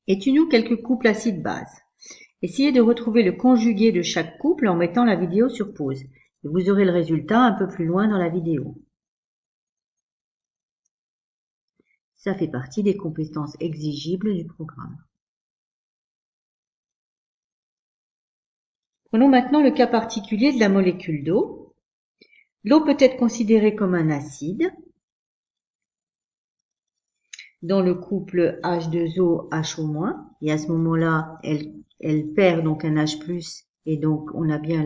Étudions quelques couples acides-bases. Essayez de retrouver le conjugué de chaque couple en mettant la vidéo sur pause. Et vous aurez le résultat un peu plus loin dans la vidéo. Ça fait partie des compétences exigibles du programme. Prenons maintenant le cas particulier de la molécule d'eau. L'eau peut être considérée comme un acide. Dans le couple H2O, HO-, et à ce moment-là, elle perd donc un H+, et donc on a bien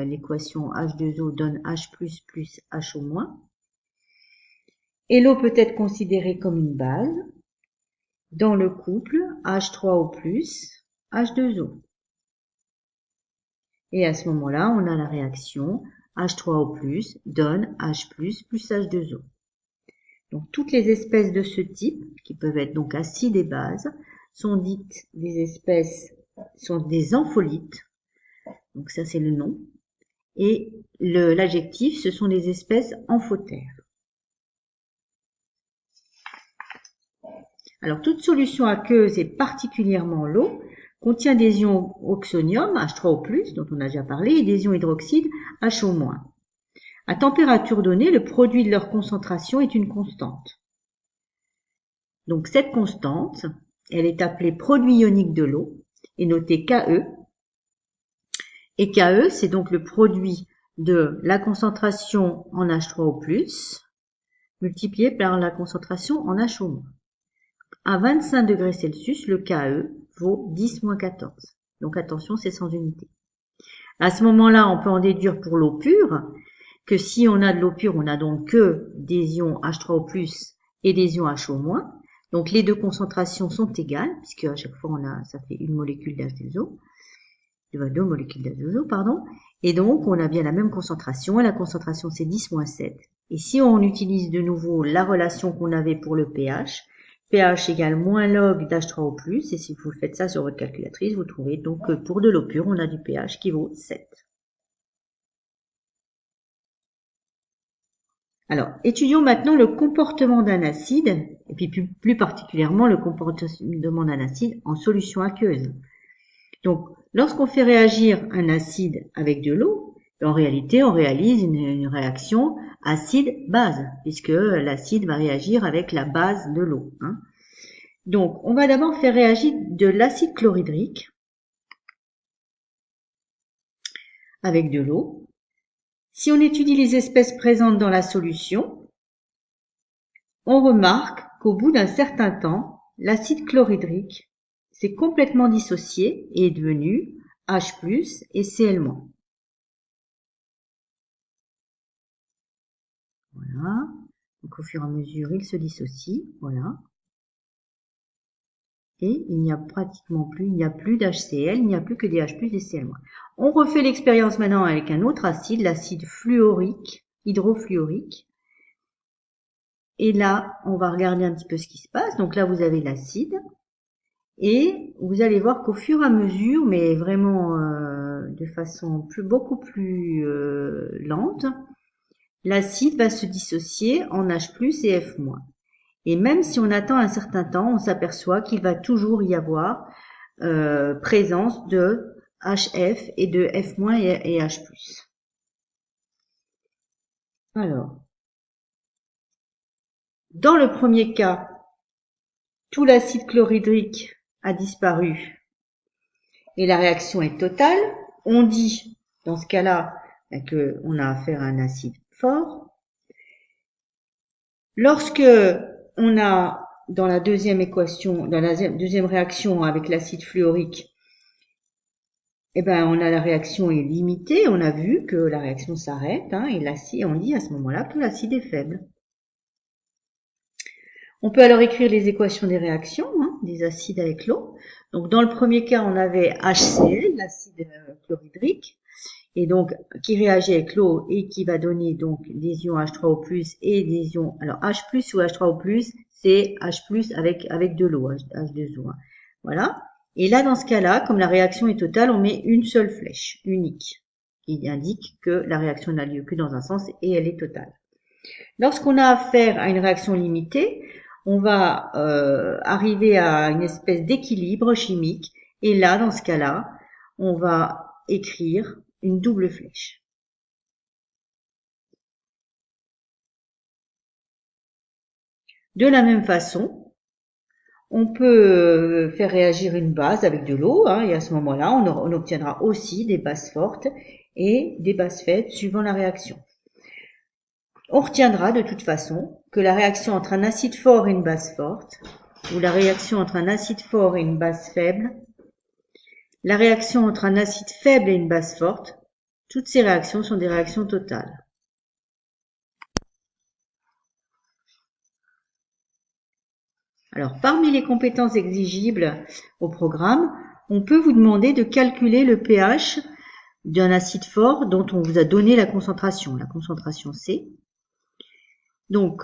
l'équation H2O donne H++ plus HO-. Et l'eau peut être considérée comme une base dans le couple H3O+, H2O. Et à ce moment-là, on a la réaction H3O+, donne H+, plus H2O. Donc, toutes les espèces de ce type, qui peuvent être donc acides et bases, sont dites sont des ampholites. Donc, ça, c'est le nom. Et l'adjectif, ce sont des espèces amphotères. Alors, toute solution aqueuse, et particulièrement l'eau, contient des ions oxonium, H3O+, dont on a déjà parlé, et des ions hydroxyde, HO-. À température donnée, le produit de leur concentration est une constante. Donc cette constante, elle est appelée produit ionique de l'eau, et notée Ke. Et Ke, c'est donc le produit de la concentration en H3O+, multiplié par la concentration en HO-. À 25 degrés Celsius, le Ke vaut 10-14. Donc attention, c'est sans unité. À ce moment-là, on peut en déduire pour l'eau pure, que si on a de l'eau pure, on a donc que des ions H3O+, et des ions HO-. Donc les deux concentrations sont égales, puisque à chaque fois ça fait une molécule d'H2O, deux molécules d'H2O, pardon. Et donc on a bien la même concentration, et la concentration c'est 10-7. Et si on utilise de nouveau la relation qu'on avait pour le pH, pH égale moins log d'H3O+, et si vous faites ça sur votre calculatrice, vous trouvez donc que pour de l'eau pure, on a du pH qui vaut 7. Alors, étudions maintenant le comportement d'un acide, et puis plus particulièrement le comportement d'un acide en solution aqueuse. Donc, lorsqu'on fait réagir un acide avec de l'eau, en réalité, on réalise une réaction acide-base, puisque l'acide va réagir avec la base de l'eau. Donc, on va d'abord faire réagir de l'acide chlorhydrique avec de l'eau. Si on étudie les espèces présentes dans la solution, on remarque qu'au bout d'un certain temps, l'acide chlorhydrique s'est complètement dissocié et est devenu H+ et Cl-. Voilà. Donc au fur et à mesure, il se dissocie. Voilà. Et il n'y a pratiquement plus, il n'y a plus d'HCl, il n'y a plus que des H+, des Cl-. On refait l'expérience maintenant avec un autre acide, l'acide fluorique, hydrofluorique. Et là, on va regarder un petit peu ce qui se passe. Donc là, vous avez l'acide. Et vous allez voir qu'au fur et à mesure, mais vraiment de façon beaucoup plus lente, l'acide va se dissocier en H+ et F-. Et même si on attend un certain temps, on s'aperçoit qu'il va toujours y avoir présence de HF et de F- et H+. Alors, dans le premier cas, tout l'acide chlorhydrique a disparu et la réaction est totale. On dit, dans ce cas-là, qu'on a affaire à un acide fort. Lorsque on a, dans la deuxième équation, dans la deuxième réaction avec l'acide fluorique, on a la réaction est limitée, on a vu que la réaction s'arrête, et l'acide, on dit à ce moment-là que l'acide est faible. On peut alors écrire les équations des réactions, des acides avec l'eau. Donc dans le premier cas, on avait HCl, l'acide chlorhydrique, et donc qui réagit avec l'eau et qui va donner donc des ions H3O+ et des ions, alors H+ ou H3O+, c'est H+ avec de l'eau, H2O. Voilà. Et là, dans ce cas-là, comme la réaction est totale, on met une seule flèche, unique, qui indique que la réaction n'a lieu que dans un sens et elle est totale. Lorsqu'on a affaire à une réaction limitée, on va arriver à une espèce d'équilibre chimique. Et là, dans ce cas-là, on va écrire une double flèche. De la même façon, on peut faire réagir une base avec de l'eau, hein, et à ce moment-là, on obtiendra aussi des bases fortes et des bases faibles suivant la réaction. On retiendra de toute façon que la réaction entre un acide fort et une base forte, ou la réaction entre un acide fort et une base faible, la réaction entre un acide faible et une base forte, toutes ces réactions sont des réactions totales. Alors, parmi les compétences exigibles au programme, on peut vous demander de calculer le pH d'un acide fort dont on vous a donné la concentration C. Donc,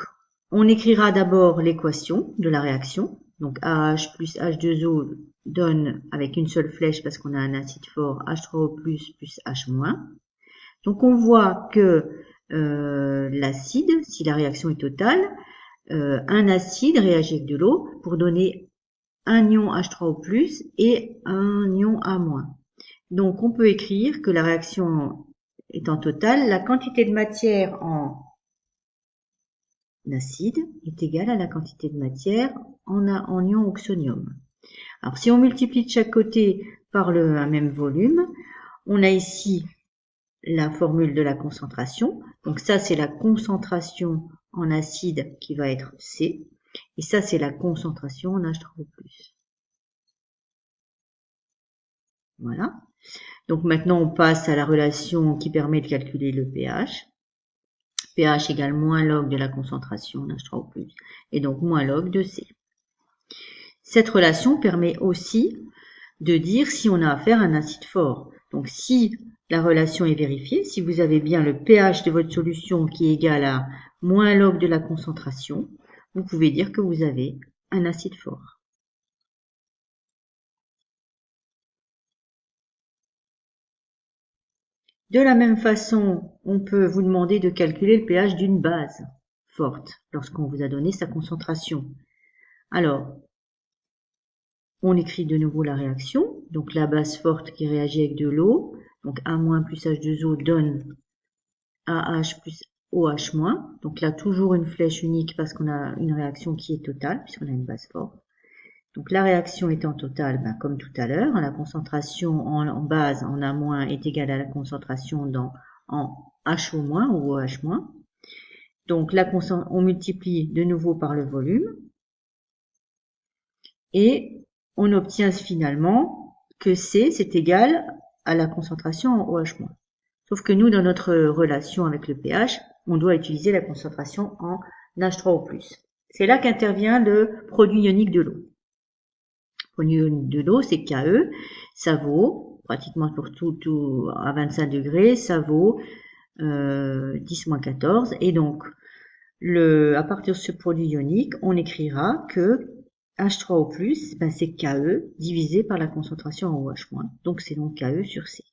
on écrira d'abord l'équation de la réaction. Donc, AH plus H2O donne, avec une seule flèche parce qu'on a un acide fort, H3O plus H-. Donc, on voit que l'acide, si la réaction est totale, un acide réagit avec de l'eau pour donner un ion H3O+, et un ion A-. Donc, on peut écrire que la réaction étant totale, la quantité de matière en acide est égale à la quantité de matière en ion oxonium. Alors, si on multiplie de chaque côté par un même volume, on a ici la formule de la concentration. Donc ça, c'est la concentration en acide qui va être C. Et ça, c'est la concentration en H3O+. Voilà. Donc maintenant, on passe à la relation qui permet de calculer le pH. pH égale moins log de la concentration en H3O+, et donc moins log de C. Cette relation permet aussi de dire si on a affaire à un acide fort. Donc si la relation est vérifiée, si vous avez bien le pH de votre solution qui est égal à moins log de la concentration, vous pouvez dire que vous avez un acide fort. De la même façon, on peut vous demander de calculer le pH d'une base forte lorsqu'on vous a donné sa concentration. Alors, on écrit de nouveau la réaction. Donc la base forte qui réagit avec de l'eau, donc A- plus H2O donne AH plus OH-. Donc là, toujours une flèche unique parce qu'on a une réaction qui est totale, puisqu'on a une base forte. Donc la réaction étant totale, comme tout à l'heure, la concentration en base en A- est égale à la concentration en HO- ou OH-. Donc là, on multiplie de nouveau par le volume. Et on obtient finalement que C, c'est égal à la concentration en OH-. Sauf que nous, dans notre relation avec le pH, on doit utiliser la concentration en H3O+. C'est là qu'intervient le produit ionique de l'eau. Le produit ionique de l'eau, c'est Ke. Ça vaut, pratiquement pour tout à 25 degrés, ça vaut 10-14. Et donc, à partir de ce produit ionique, on écrira que H3O+, c'est Ke divisé par la concentration en OH-. Donc, c'est donc Ke sur C.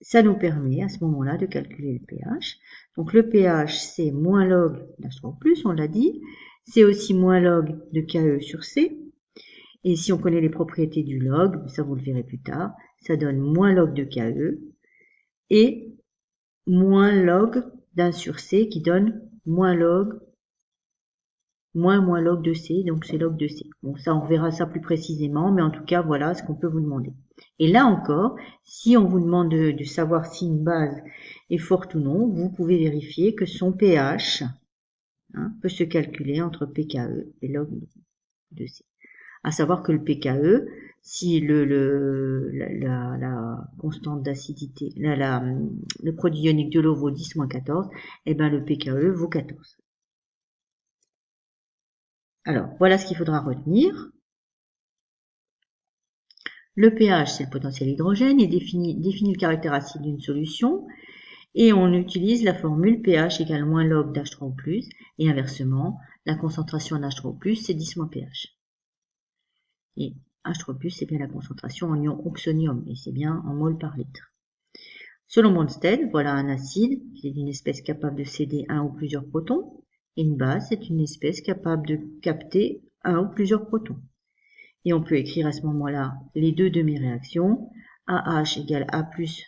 Ça nous permet à ce moment-là de calculer le pH. Donc le pH, c'est moins log d'H3O+, on l'a dit. C'est aussi moins log de Ke sur C. Et si on connaît les propriétés du log, ça vous le verrez plus tard, ça donne moins log de Ke et moins log d'un sur C qui donne moins log de C, donc c'est log de C. Bon, ça, on verra ça plus précisément, mais en tout cas, voilà ce qu'on peut vous demander. Et là encore, si on vous demande de savoir si une base est forte ou non, vous pouvez vérifier que son pH peut se calculer entre pKe et log de C. À savoir que le pKe, si la constante d'acidité, le produit ionique de l'eau vaut 10-14, et ben le pKe vaut 14. Alors, voilà ce qu'il faudra retenir. Le pH, c'est le potentiel hydrogène, et définit le caractère acide d'une solution, et on utilise la formule pH égale moins log d'H3O+, et inversement, la concentration en H3O+, c'est 10 moins pH. Et H3+, c'est bien la concentration en ion oxonium, et c'est bien en mol par litre. Selon Bronsted, voilà un acide qui est d'une espèce capable de céder un ou plusieurs protons. Et une base, c'est une espèce capable de capter un ou plusieurs protons. Et on peut écrire à ce moment-là les deux demi-réactions, AH égale A plus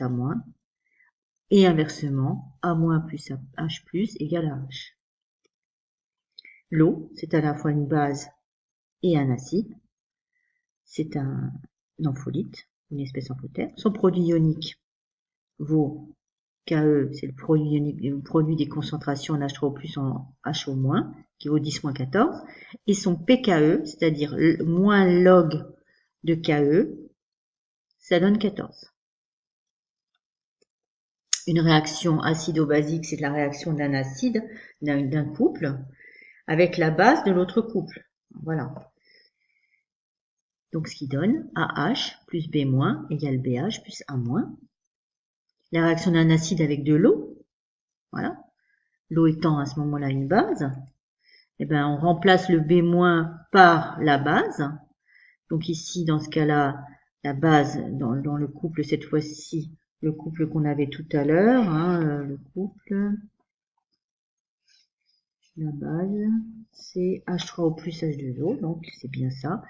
A moins, et inversement, A moins plus H plus égale à H. L'eau, c'est à la fois une base et un acide. C'est un ampholyte, une espèce amphoterre. Son produit ionique vaut KE, c'est le produit ionique, le produit des concentrations en H3O+, en HO-, qui vaut 10-14. Et son pKe, c'est-à-dire moins log de KE, ça donne 14. Une réaction acido-basique, c'est la réaction d'un acide, d'un couple, avec la base de l'autre couple. Voilà. Donc, ce qui donne AH plus B- égale BH plus A-. La réaction d'un acide avec de l'eau, voilà. L'eau étant à ce moment-là une base, eh ben, on remplace le B- par la base. Donc ici, dans ce cas-là, la base, dans le couple, cette fois-ci, le couple qu'on avait tout à l'heure, hein, le couple, la base, c'est H3O plus H2O, donc c'est bien ça.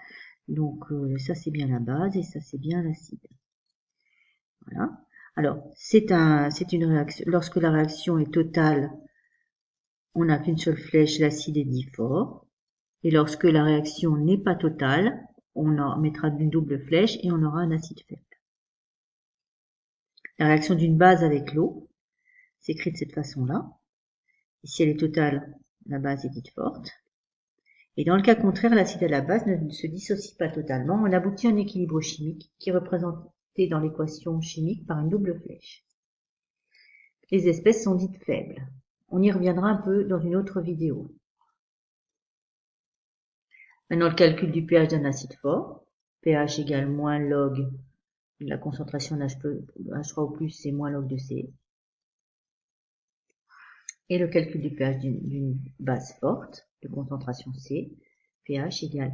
Donc ça c'est bien la base et ça c'est bien l'acide. Voilà. Alors c'est une réaction. Lorsque la réaction est totale, on n'a qu'une seule flèche, l'acide est dit fort. Et lorsque la réaction n'est pas totale, on en mettra une double flèche et on aura un acide faible. La réaction d'une base avec l'eau s'écrit de cette façon-là. Et si elle est totale, la base est dite forte. Et dans le cas contraire, l'acide à la base ne se dissocie pas totalement. On aboutit à un équilibre chimique qui est représenté dans l'équation chimique par une double flèche. Les espèces sont dites faibles. On y reviendra un peu dans une autre vidéo. Maintenant, le calcul du pH d'un acide fort. pH égale moins log, la concentration H3O+, c'est moins log de C. Et le calcul du pH d'une base forte, de concentration C. pH égale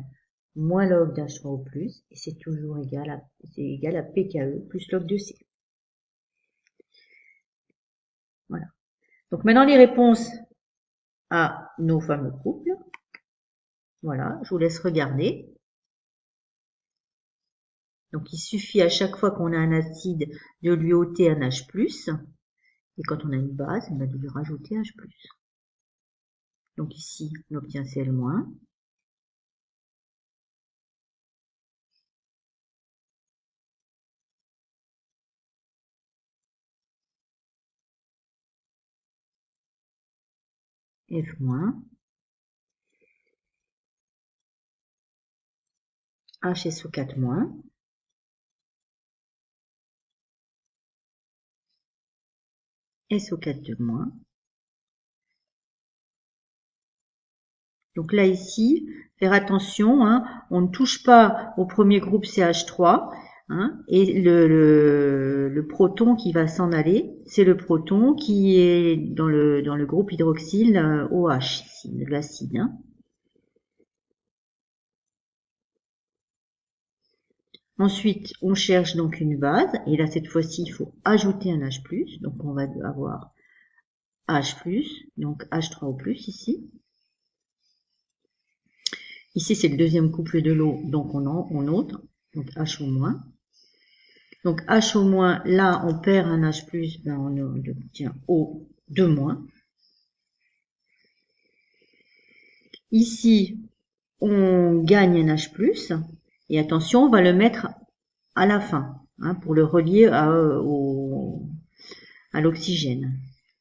moins log d'H3O+, et c'est toujours égal à pKe plus log de C. Voilà. Donc maintenant les réponses à nos fameux couples. Voilà, je vous laisse regarder. Donc il suffit à chaque fois qu'on a un acide de lui ôter un H+, et quand on a une base, on va de lui rajouter H+. Donc ici, on obtient Cl-, F-, HSO4-, SO4-. Donc là, ici, faire attention, hein, on ne touche pas au premier groupe CH3, hein, et le proton qui va s'en aller, c'est le proton qui est dans le groupe hydroxyle OH, ici, de l'acide. Hein. Ensuite, on cherche donc une base, et là, cette fois-ci, il faut ajouter un H+, donc on va avoir H+, donc H3O+, ici. Ici, c'est le deuxième couple de l'eau, donc on ôte, donc HO-. Donc HO-, là, on perd un H+, ben on obtient O2-. Ici, on gagne un H+, et attention, on va le mettre à la fin, hein, pour le relier à l'oxygène.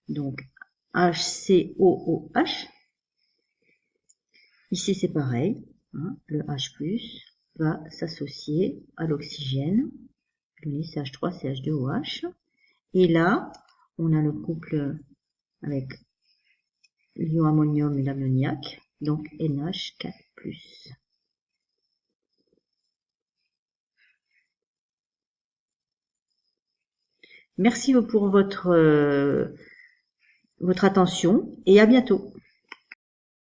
Donc, HCOOH. Ici, c'est pareil. Hein, le H+, va s'associer à l'oxygène, donner CH3CH2OH. Et là, on a le couple avec l'ion ammonium et l'ammoniac, donc NH4+. Merci pour votre attention et à bientôt.